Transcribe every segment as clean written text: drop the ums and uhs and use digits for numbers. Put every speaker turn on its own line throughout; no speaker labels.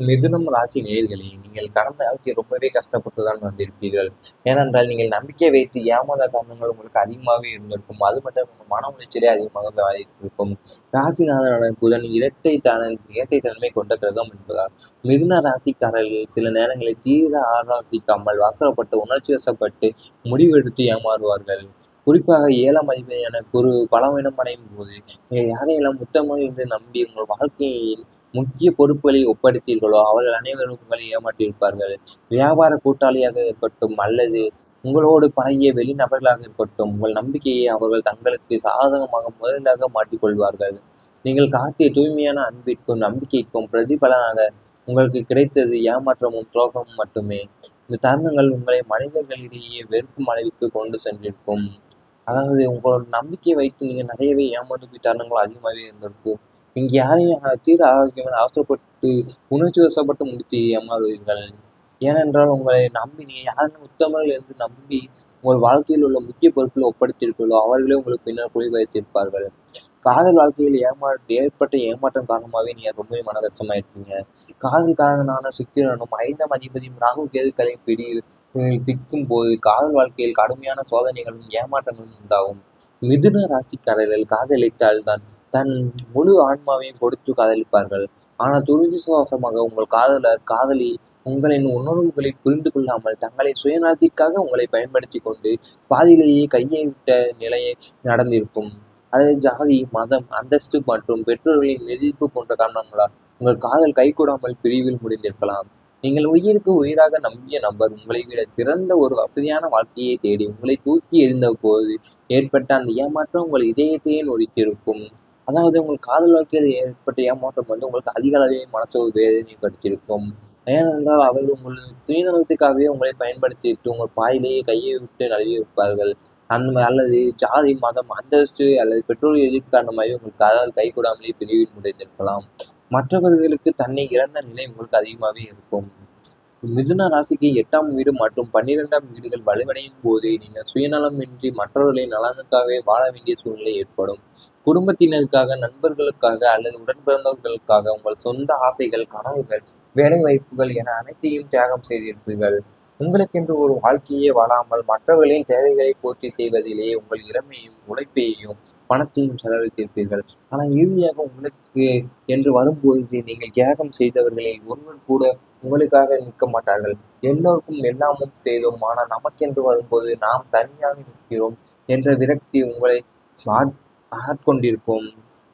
மிதுனம் ராசி நேயர்களே, நீங்கள் கடந்த காலத்தில் ரொம்பவே கஷ்டப்பட்டு தான் வந்திருப்பீர்கள். ஏனென்றால், நீங்கள் நம்பிக்கை வைத்து ஏமாந்த தருணங்கள் உங்களுக்கு அதிகமாகவே இருந்திருக்கும். அது மட்டும் உங்க மன உளைச்சலே அதிகமாக பாதித்திருக்கும். ராசிநாதனான புதன் இரட்டை தன்மை கொண்ட கிரகம் என்பதால், மிதுன ராசிக்காரர்கள் சில நேரங்களில் தீர ஆலோசிக்காமல் அவசரப்பட்டு, உணர்ச்சி வசப்பட்டு முடிவெடுத்து ஏமாறுவார்கள். குறிப்பாக 7ஆம் அதிபதியான குரு பலவீனம் அடையும் போது, நீங்கள் யாரையெல்லாம் உத்தமர் என்று நம்பி உங்கள் வாழ்க்கையில் முக்கிய பொறுப்புகளை ஒப்படைத்தீர்களோ அவர்கள் அனைவரும் உங்களை ஏமாற்றியிருப்பார்கள். வியாபார கூட்டாளியாக இருக்கட்டும் அல்லது உங்களோடு பழகிய வெளிநபர்களாக இருக்கட்டும், உங்கள் நம்பிக்கையை அவர்கள் தங்களுக்கு சாதகமாக முதலாக மாற்றிக்கொள்வார்கள். நீங்கள் காட்டிய தூய்மையான அன்பிற்கும் நம்பிக்கைக்கும் பிரதிபலனாக உங்களுக்கு கிடைத்தது ஏமாற்றமும் துரோகமும் மட்டுமே. இந்த தருணங்கள் உங்களை மனிதர்களிடையே வெறுக்கும் அளவிற்கு கொண்டு சென்றிருக்கும். அதாவது உங்களோட நம்பிக்கையை வைத்து நீங்க நிறையவே ஏமாந்து போய் தருணங்கள் அதிகமாகவே இருந்திருக்கும். நீங்க யாரையும் தீர ஆரோக்கியமான அவசரப்பட்டு உணர்ச்சி வசப்பட்டு முடித்து ஏமாறுவீர்கள். ஏனென்றால் உங்களை நம்பி நீங்க யாரும் உத்தமர்கள் என்று நம்பி உங்கள் வாழ்க்கையில் உள்ள முக்கிய பொறுப்பில் ஒப்படைத்தீர்களோ அவர்களே உங்களுக்கு பின்னர் குழி வைத்திருப்பார்கள். காதல் வாழ்க்கையில் ஏற்பட்ட ஏமாற்றம் காரணமாகவே நீங்க ரொம்பவே மன கஷ்டமாயிருப்பீங்க. காதல்காரனான சுக்கிரனும் 5ஆம் அதிபதியும் ராகு கேதுக்களின் பிடியில் சிக்கும் போது காதல் வாழ்க்கையில் கடுமையான சோதனைகளும் ஏமாற்றங்களும் உண்டாகும். மிதுன ராசிக்காரர்கள் காதலித்தால் தான் தன் முழு ஆன்மாவையும் கொடுத்து காதலிப்பார்கள். ஆனால் துரதிர்ஷ்டவசமாக உங்கள் காதலி உங்களின் உணர்வுகளை புரிந்து கொள்ளாமல் தங்களை சுயநலத்திற்காக உங்களை பயன்படுத்தி கொண்டு பாதியிலேயே கையை விட்ட நிலையை நடந்திருக்கும். அதாவது ஜாதி, மதம், அந்தஸ்து மற்றும் பெற்றோர்களின் எதிர்ப்பு போன்ற காரணங்களால் உங்கள் காதல் கைகூடாமல் பிரிவில் முடிந்திருக்கலாம். நீங்கள் உயிருக்கு உயிராக நம்பிய நபர் உங்களை விட சிறந்த ஒரு வசதியான வாழ்க்கையை தேடி உங்களை தூக்கி எறிந்த போது ஏற்பட்ட அந்த ஏமாற்றம் உங்கள் இதயத்தையே நொறுக்கியிருக்கும். அதாவது உங்கள் காதல் வாழ்க்கையில் ஏற்பட்ட ஏமாற்றம் உங்களுக்கு அதிக அளவில் மனசு வேதனைப்படுத்தியிருக்கும். ஏனென்றால் அவர்கள் உங்கள் சுயநலத்துக்காகவே உங்களை பயன்படுத்திவிட்டு உங்கள் பாயிலேயே கையை விட்டு நழுவி இருப்பார்கள். அல்லது ஜாதி, மதம், அந்தஸ்து அல்லது பெற்றோர் எதிர்ப்பு காரணமாகவே உங்கள் காதல் கைகூடாமலே பிரிவில் முடிந்திருக்கலாம். மற்றவர்களுக்கு தன்னை இழந்த நிலை உங்களுக்கு அதிகமாகவே இருக்கும். மிதுன ராசிக்கு 8ஆம் வீடு மற்றும் 12ஆம் வீடுகள் வலுவடையும் போது நீங்கள் சுயநலமின்றி மற்றவர்களின் நலனுக்காகவே வாழ வேண்டிய சூழ்நிலை ஏற்படும். குடும்பத்தினருக்காக, நண்பர்களுக்காக அல்லது உடன்பிறந்தவர்களுக்காக உங்கள் சொந்த ஆசைகள், கனவுகள், வேலை வாய்ப்புகள் என அனைத்தையும் தியாகம் செய்திருப்பீர்கள். உங்களுக்கென்று ஒரு வாழ்க்கையே வாழாமல் மற்றவர்களின் தேவைகளை பூர்த்தி செய்வதிலேயே உங்கள் இளமையையும் உழைப்பையும் பணத்தையும் செலவழித்திருப்பீர்கள். ஆனால் இறுதியாக உங்களுக்கு என்று வரும்போது நீங்கள் தியாகம் செய்தவர்களில் ஒருவர் கூட உங்களுக்காக நிற்க மாட்டார்கள். எல்லோருக்கும் எல்லாமும் செய்தோம், ஆனால் நமக்கென்று வரும்போது நாம் தனியாக நிற்கிறோம் என்ற விரக்தி உங்களை ஆட்கொண்டிருக்கும்.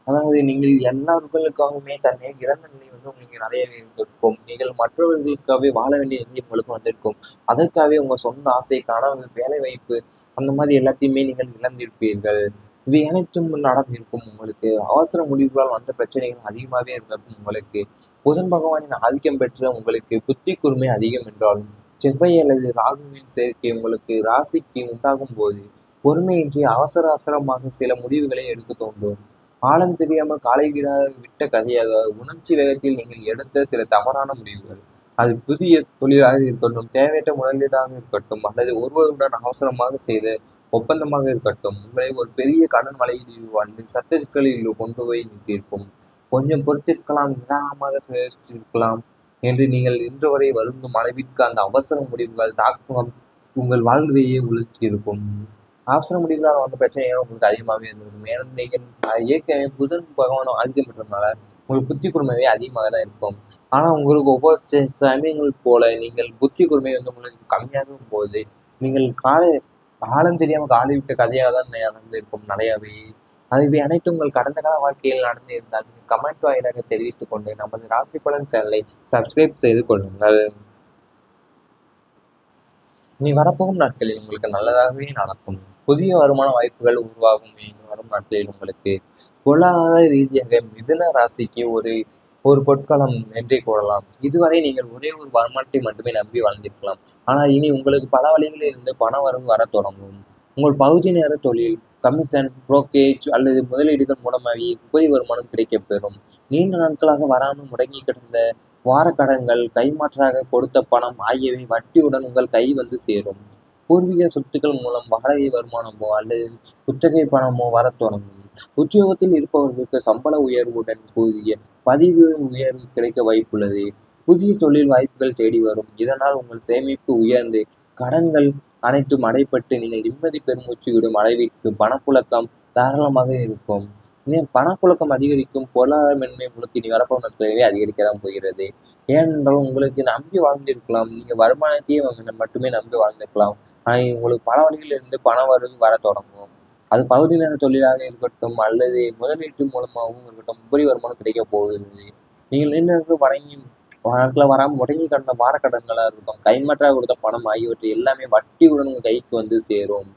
அதாவது நீங்கள் எல்லார்களுக்காகவுமே தன்னை இழந்த நிலை உங்களுக்கு நிறையவே இருந்திருக்கும். நீங்கள் மற்றவர்களுக்காகவே வாழ வேண்டிய நிலை உங்களுக்கு வந்திருக்கும். அதற்காகவே உங்க சொந்த ஆசை, கனவு, வேலை வாய்ப்பு அந்த மாதிரி எல்லாத்தையுமே நீங்கள் இழந்திருப்பீர்கள். இவை அனைத்தும் நடந்திருக்கும் உங்களுக்கு. அவசர முடிவுகளால் வந்த பிரச்சனைகள் அதிகமாகவே இருந்திருக்கும் உங்களுக்கு. புதன் பகவானின் ஆதிக்கம் பெற்ற உங்களுக்கு புத்தி கூர்மை அதிகம் என்றாலும் செவ்வாய் அல்லது ராகுவின் சேர்க்கை உங்களுக்கு ராசிக்கு உண்டாகும் போது பொறுமையின்றி அவசரமாக சில முடிவுகளை எடுக்க தோன்றும். ஆழம் தெரியாமல் காலை விட்ட கதையாக உணர்ச்சி வேகத்தில் நீங்கள் எடுத்த சில தவறான முடிவுகள். அது புதிய தொழிலாக இருக்கட்டும், தேவையற்ற முதலீடாக இருக்கட்டும், அல்லது ஒருவருடன் அவசரமாக செய்த ஒப்பந்தமாக இருக்கட்டும், உங்களை ஒரு பெரிய கடன் வலையிலோ அல்லது சட்ட சிக்கலிலோ கொண்டு போய் நிறுத்தியிருக்கும். கொஞ்சம் பொறுத்திருக்கலாம், நிதானமாக சிருஷ்டிக்கலாம் என்று நீங்கள் இன்று வரை வருந்தும் அளவிற்கு அந்த அவசர முடிவுகள் தாக்கம் உங்கள் வாழ்வையே உலுக்கியிருக்கும். அவசர முடிவுகளால் வந்த பிரச்சனைகள் உங்களுக்கு அதிகமாகவே இருந்திருக்கும். ஏன்னா நீங்கள் ஏற்கனவே புதன் பகவானும் ஆதிக்கம் பெற்றதுனால உங்களுக்கு புத்தி கூர்மையே அதிகமாக தான் இருக்கும். ஆனால் உங்களுக்கு ஒவ்வொரு சமயங்கள் போல நீங்கள் புத்தி கூர்மை உங்களுக்கு கம்மியாகும் போது நீங்கள் ஆழம் தெரியாமல் காலை விட்ட கதையாக தான் நடந்திருக்கும் நிறையவே. அதுவே அனைத்தும் உங்கள் கடந்த கால வாழ்க்கையில் நடந்து இருந்தால் கமெண்ட் வாயிலாக தெரிவித்துக் கொண்டு நமது ராசி பலன் சேனலை சப்ஸ்கிரைப் செய்து கொள்ளுங்கள். இனி வரப்போகும் நாட்களில் உங்களுக்கு நல்லதாகவே நடக்கும். புதிய வருமான வாய்ப்புகள் உருவாகும் இனி வரும் நாட்களில் உங்களுக்கு. பொருளாதார ரீதியாக மிதுன ராசிக்கு ஒரு ஒரு பொற்காலம் என்றே கூறலாம். இதுவரை நீங்கள் ஒரே ஒரு வருமானத்தை மட்டுமே நம்பி வாழ்ந்திருக்கலாம். ஆனால் இனி உங்களுக்கு பல வழிகளில் இருந்து பண வரவு வர தொடங்கும். உங்கள் பகுதி நேர தொழில், கமிஷன், புரோக்கேஜ் அல்லது முதலீடுகள் மூலமாகவே உபரி வருமானம் கிடைக்கப்பெறும். நீண்ட நாட்களாக வராமல் முடங்கி கிடந்த வாரக்கடன்கள், கைமாற்றாக கொடுத்த பணம் ஆகியவை வட்டியுடன் உங்கள் கை வந்து சேரும். பூர்வீக சொத்துக்கள் மூலம் வாடகை வருமானமோ அல்லது குத்தகை பணமோ வரத் தொடங்கும். உத்தியோகத்தில் இருப்பவர்களுக்கு சம்பள உயர்வுடன் கூடிய பதிவு உயர்வு கிடைக்க வாய்ப்புள்ளது. புதிய தொழில் வாய்ப்புகள் தேடி வரும். இதனால் உங்கள் சேமிப்பு உயர்ந்து கடன்கள் அனைத்தும் அடைபட்டு நீங்கள் நிம்மதி பெருமூச்சு விடும் அளவிற்கு பணப்புழக்கம் தாராளமாக இருக்கும். பணப்புழக்கம் அதிகரிக்கும், பொருளாதார மென்மை உங்களுக்கு இனி வரப்போகும் நாட்களிலே அதிகரிக்க தான் போகிறது. ஏனென்றால் உங்களுக்கு நம்பி வாழ்ந்திருக்கலாம். நீங்க வருமானத்தையே மட்டுமே நம்பி வாழ்ந்திருக்கலாம். ஆனா உங்களுக்கு பல வழிகளிலிருந்து பண வரவு வரத் தொடங்கும். அது பகுதி நேர தொழிலாக இருக்கட்டும், அல்லது முதலீட்டு மூலமாகவும் இருக்கட்டும், உபரி வருமானம் கிடைக்கப் போகிறது. நீங்கள் நீண்ட நாட்கள் நாட்களா வராம முடங்கி கிடந்த வாரக்கடன்களா இருக்கட்டும், கைமாற்றா கொடுத்த பணம் ஆகியவற்றை எல்லாமே வட்டியுடன் உங்க கைக்கு வந்து சேரும்.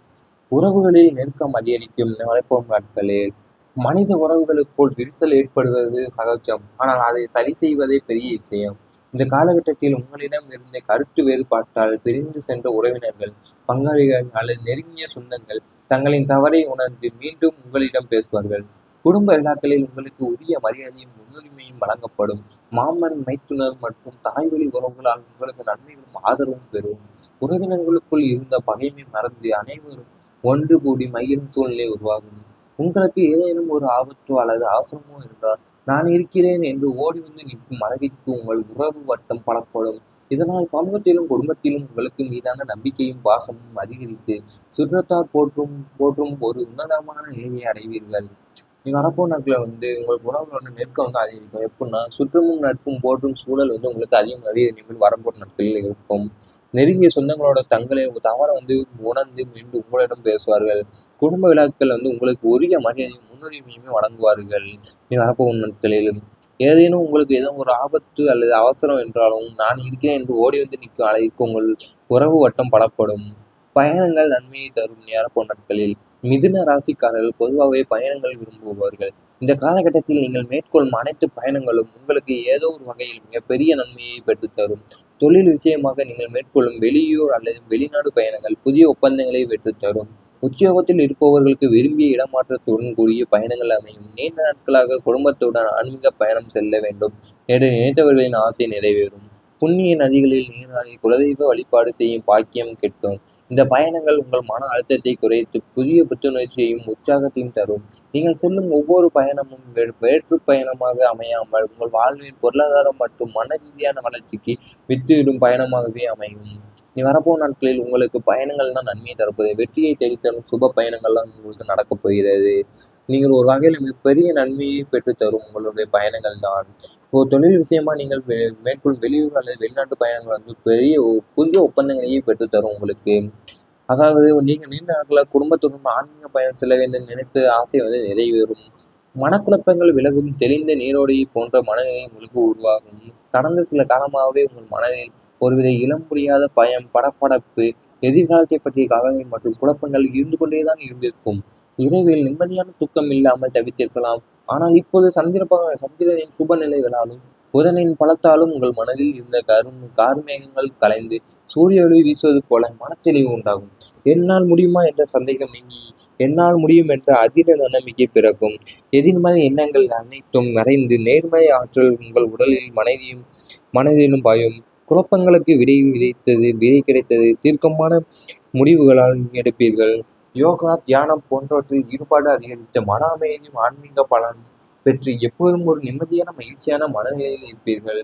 உறவுகளில் நெருக்கம் அதிகரிக்கும் வரப்போகும் நாட்களில். மனித உறவுகளுக்குள் விரிசல் ஏற்படுவது சகஜம். ஆனால் அதை சரி செய்வதே பெரிய விஷயம். இந்த காலகட்டத்தில் உங்களிடம் இருந்த கருத்து வேறுபாட்டால் பிரிந்து சென்ற உறவினர்கள், பங்காளிகள் அல்லது நெருங்கிய சொந்தங்கள் தங்களின் தவறை உணர்ந்து மீண்டும் உங்களிடம் பேசுவார்கள். குடும்ப விழாக்களில் உங்களுக்கு உரிய மரியாதையும் முன்னுரிமையும் வழங்கப்படும். மாமன், மைத்துனர் மற்றும் தாய்வழி உறவுகளால் உங்களுக்கு நன்மைகளும் ஆதரவும் பெறும். உறவினர்களுக்குள் இருந்த பகைமை மறந்து அனைவரும் ஒன்று கூடி மகிழும் சூழ்நிலை உருவாகும். உங்களுக்கு ஏதேனும் ஒரு ஆபத்தோ அல்லது அவசரமோ இருந்தால் நான் இருக்கிறேன் என்று ஓடி வந்து நிற்கும் அளவிற்கு உங்கள் உறவு வட்டம் பலப்படும். இதனால் சமூகத்திலும் குடும்பத்திலும் உங்களுக்கு மீதான நம்பிக்கையும் பாசமும் அதிகரித்து சுற்றத்தார் போற்றும் போற்றும் ஒரு உன்னதமான நிலையை அடைவீர்கள். நீங்க வரப்போற நாட்கள்ல உங்களுக்கு உறவுகளோட நெருக்கம் அதிகரிக்கும். எப்படின்னா, சுற்றமும் நட்பும் போற்றும் சூழல் உங்களுக்கு அதிகமாகவே இனிமேல் வரப்போற நாட்களில் இருக்கும். நெருங்கிய சொந்தங்களோட தங்களை தவற உணர்ந்து மீண்டும் உங்களிடம் பேசுவார்கள். குடும்ப விழாக்கள் உங்களுக்கு உரிய மரியாதையும் முன்னுரிமையுமே வழங்குவார்கள். நீ வரப்போகும் நாட்களில். ஏதேனும் உங்களுக்கு ஏதோ ஒரு ஆபத்து அல்லது அவசரம் என்றாலும், நான் இருக்கிறேன் என்று ஓடி வந்து நிற்கும் அளவிற்கு உங்கள் உறவு வட்டம் பலப்படும். பயணங்கள் நன்மையை தரும் வரப்போகும் நாட்களில். மிதுன ராசிக்காரர்கள் பொதுவாகவே பயணங்கள் விரும்புபவர்கள். இந்த காலகட்டத்தில் நீங்கள் மேற்கொள்ளும் அனைத்து பயணங்களும் உங்களுக்கு ஏதோ ஒரு வகையில் மிகப்பெரிய நன்மையை பெற்றுத்தரும். தொழில் விஷயமாக நீங்கள் மேற்கொள்ளும் வெளியூர் அல்லது வெளிநாடு பயணங்கள் புதிய ஒப்பந்தங்களை பெற்றுத்தரும். உத்தியோகத்தில் இருப்பவர்களுக்கு விரும்பிய இடமாற்றத்துடன் கூடிய பயணங்கள் அமையும். நீண்ட நாட்களாக குடும்பத்துடன் ஆன்மீக பயணம் செல்ல வேண்டும் என்று நினைத்தவர்களின் ஆசை நிறைவேறும். புண்ணிய நதிகளில் நீராடி குலதெய்வ வழிபாடு செய்யும் பாக்கியம் கிட்டும். இந்த பயணங்கள் உங்கள் மன அழுத்தத்தை குறைத்து புதிய புத்துணர்ச்சியையும் உற்சாகத்தையும் தரும். நீங்கள் செல்லும் ஒவ்வொரு பயணமும் வேற்று பயணமாக அமையாமல் உங்கள் வாழ்வில் பொருளாதாரம் மற்றும் மன ரீதியான வளர்ச்சிக்கு வித்திடும் பயணமாகவே அமையும். நீ வரப்போகும் நாட்களில் உங்களுக்கு பயணங்கள் தான் நன்மையை தரப்போகுது. வெற்றியை தேடித்தரும் சுப பயணங்கள்லாம் உங்களுக்கு நடக்கப் போகிறது. நீங்கள் ஒரு வகையில் மிகப்பெரிய நன்மையை பெற்றுத்தரும் உங்களுடைய பயணங்கள் தான். இப்போ தொழில் விஷயமா நீங்கள் மேற்கொள்ளும் வெளியூர் அல்லது வெளிநாட்டு பயணங்கள் பெரிய புதிய ஒப்பந்தங்களையே பெற்றுத்தரும் உங்களுக்கு. அதாவது நீங்க நீண்ட நாட்களா குடும்பத்துடன் ஆன்மீக பயணம் செல்ல வேண்டும் நினைத்த ஆசை நிறைவேறும். மனக்குழப்பங்கள் விலகும், தெளிந்த நீரோடையை போன்ற மனநிலை உங்களுக்கு உருவாகும். கடந்த சில காலமாகவே உங்கள் மனதில் ஒருவித இனம் புரியாத பயம், படபடப்பு, எதிர்காலத்தை பற்றிய கவலை மற்றும் குழப்பங்கள் இருந்து கொண்டேதான் இருந்திருக்கும். இரவில் நிம்மதியான தூக்கம் இல்லாமல் தவித்திருக்கலாம். ஆனால் இப்போது சந்திரனின் சுப நிலைகளாலும் புதனின் பலத்தாலும் உங்கள் மனதில் இருந்த கார்மேகங்கள் கலைந்து சூரிய ஒளி வீசுவது போல மனத்தெளிவு உண்டாகும். என்னால் முடியுமா என்ற சந்தேகம் நீங்கி என்னால் முடியும் என்ற அதிர நம்பிக்கை பிறக்கும். எதிர்மறை எண்ணங்கள் அனைத்தும் மறைந்து நேர்மறை ஆற்றல் உங்கள் உடலில் மனதிலும் பாயும். குழப்பங்களுக்கு விடை கிடைத்தது. தீர்க்கமான முடிவுகளால் எடுப்பீர்கள். யோகா, தியானம் போன்றவற்றில் ஈடுபாடு அதிகரித்த மன அமைதியும் ஆன்மீக பலன் பெற்று எப்போதும் ஒரு நிம்மதியான மகிழ்ச்சியான மனநிலையில் இருப்பீர்கள்.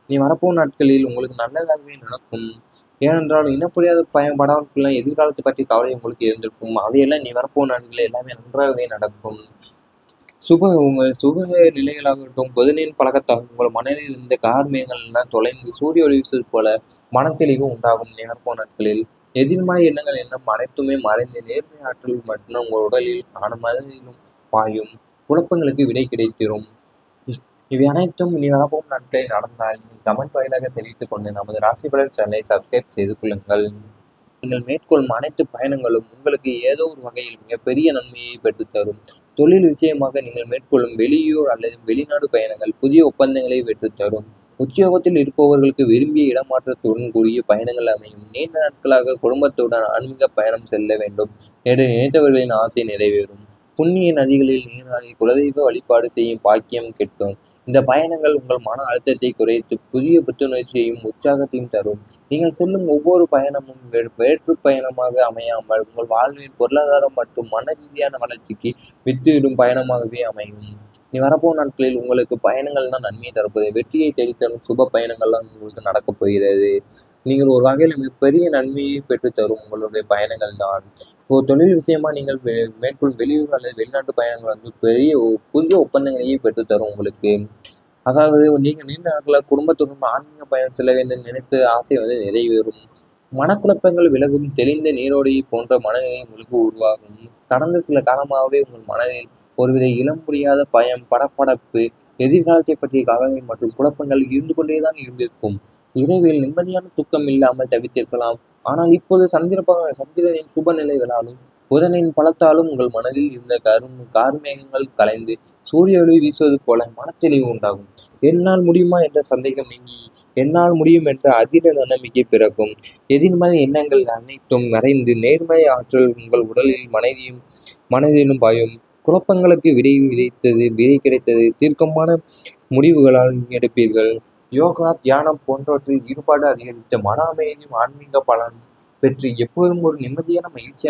நீ வரப்போகும் நாட்களில் உங்களுக்கு நல்லதாகவே நடக்கும். ஏனென்றால் இனப்புரியாத பயன்படாமல் எதிர்காலத்தை பற்றி கவலை உங்களுக்கு இருந்திருக்கும். அவையெல்லாம் நீ வரப்போகும் நாட்களில் எல்லாமே நன்றாகவே நடக்கும். சுக நிலைகளாகட்டும், புதனின் பழக்கத்தால் உங்கள் மனதில் இருந்த கார்மேகங்கள் எல்லாம் தொலைந்து சூரிய ஒளி வீசுவது போல மனத்தெளிவு உண்டாகும். வரப்போகும் நாட்களில் எதிர்மறை எண்ணம் அனைத்துமே மறைந்து நேர்மை ஆற்றல் மட்டும் உங்கள் உடலில் மனதிலும் பாயும். குழப்பங்களுக்கு விடை கிடைத்திரும். இவை அனைத்தும் இனி வரப்போகும் நாட்களில் நடந்தால் கமெண்ட் வாயிலாக தெரிவித்துக் கொண்டு நமது ராசி பலன் சேனலை சப்ஸ்கிரைப் செய்து கொள்ளுங்கள். நீங்கள் மேற்கொள்ளும் அனைத்து பயணங்களும் உங்களுக்கு ஏதோ ஒரு வகையில் மிகப்பெரிய நன்மையை பெற்றுத்தரும். தொழில் விஷயமாக நீங்கள் மேற்கொள்ளும் வெளியூர் அல்லது வெளிநாடு பயணங்கள் புதிய ஒப்பந்தங்களை பெற்றுத்தரும். உத்தியோகத்தில் இருப்பவர்களுக்கு விரும்பிய இடமாற்றத்துடன் கூடிய பயணங்கள் அமையும். நீண்ட நாட்களாக குடும்பத்துடன் ஆன்மீக பயணம் செல்ல வேண்டும் என்று நினைத்தவர்களின் ஆசை நிறைவேறும். புண்ணிய நதிகளில் நீராடி குலதெய்வ வழிபாடு செய்யும் பாக்கியம் கிட்டும். இந்த பயணங்கள் உங்கள் மன அழுத்தத்தை குறைத்து புதிய புத்துணர்ச்சியையும் உற்சாகத்தையும் தரும். நீங்கள் செல்லும் ஒவ்வொரு பயணமும் வேற்று பயணமாக அமையாமல் உங்கள் வாழ்வில் பொருளாதாரம் மற்றும் மன ரீதியான வளர்ச்சிக்கு வித்திடும் பயணமாகவே அமையும். நீ வரப்போகும் நாட்களில் உங்களுக்கு பயணங்கள் தான் நன்மையை தரப்போகுது. வெற்றியை தேடித்தரும் சுப பயணங்கள்லாம் உங்களுக்கு நடக்கப் போகிறது. நீங்கள் ஒரு வகையில் மிகப்பெரிய நன்மையை பெற்றுத்தரும் உங்களுடைய பயணங்கள் தான். இப்போ தொழில் விஷயமா நீங்கள் மேற்கொள்ளும் வெளியூர் அல்லது வெளிநாட்டு பயணங்கள் வந்து பெரிய புதிய ஒப்பந்தங்களையே பெற்றுத்தரும் உங்களுக்கு. அதாவது நீங்க நீண்ட நாட்களா குடும்பத்துடன் ஆன்மீக பயணம் செல்ல வேண்டும் நினைத்த ஆசை வந்து நிறைவேறும். மனக்குழப்பங்கள் விலகும், தெளிந்த நீரோடை போன்ற மனநிலை உங்களுக்கு உருவாகும். கடந்த சில காலமாகவே உங்கள் மனதில் ஒருவித இனம் புரியாத பயம், படபடப்பு, எதிர்காலத்தை பற்றிய கவலை மற்றும் குழப்பங்கள் இருந்து கொண்டேதான் இருந்திருக்கும். இரவில் நிம்மதியான தூக்கம் இல்லாமல் தவித்திருக்கலாம். ஆனால் இப்போது சந்திரனின் சுப நிலைகளாலும் புதனின் பலத்தாலும் உங்கள் மனதில் இருந்த கார்மேகங்கள் கலைந்து சூரிய ஒளி வீசுவது போல மனத்தெளிவு உண்டாகும். என்னால் முடியுமா என்ற சந்தேகம் நீங்கி என்னால் முடியும் என்ற அதீத நம்பிக்கை பிறக்கும். எதிர்மறை எண்ணங்கள் அனைத்தும் மறைந்து நேர்மறை ஆற்றல் உங்கள் உடலில் மனதிலும் பாயும். குழப்பங்களுக்கு விடை கிடைத்தது. தீர்க்கமான முடிவுகளால் எடுப்பீர்கள். யோகா, தியானம் போன்றவற்றில் ஈடுபாடு அதிகரித்த மன அமைதியும் ஆன்மீக பலன் பெற்று எப்போதும் ஒரு நிம்மதியான மகிழ்ச்சியான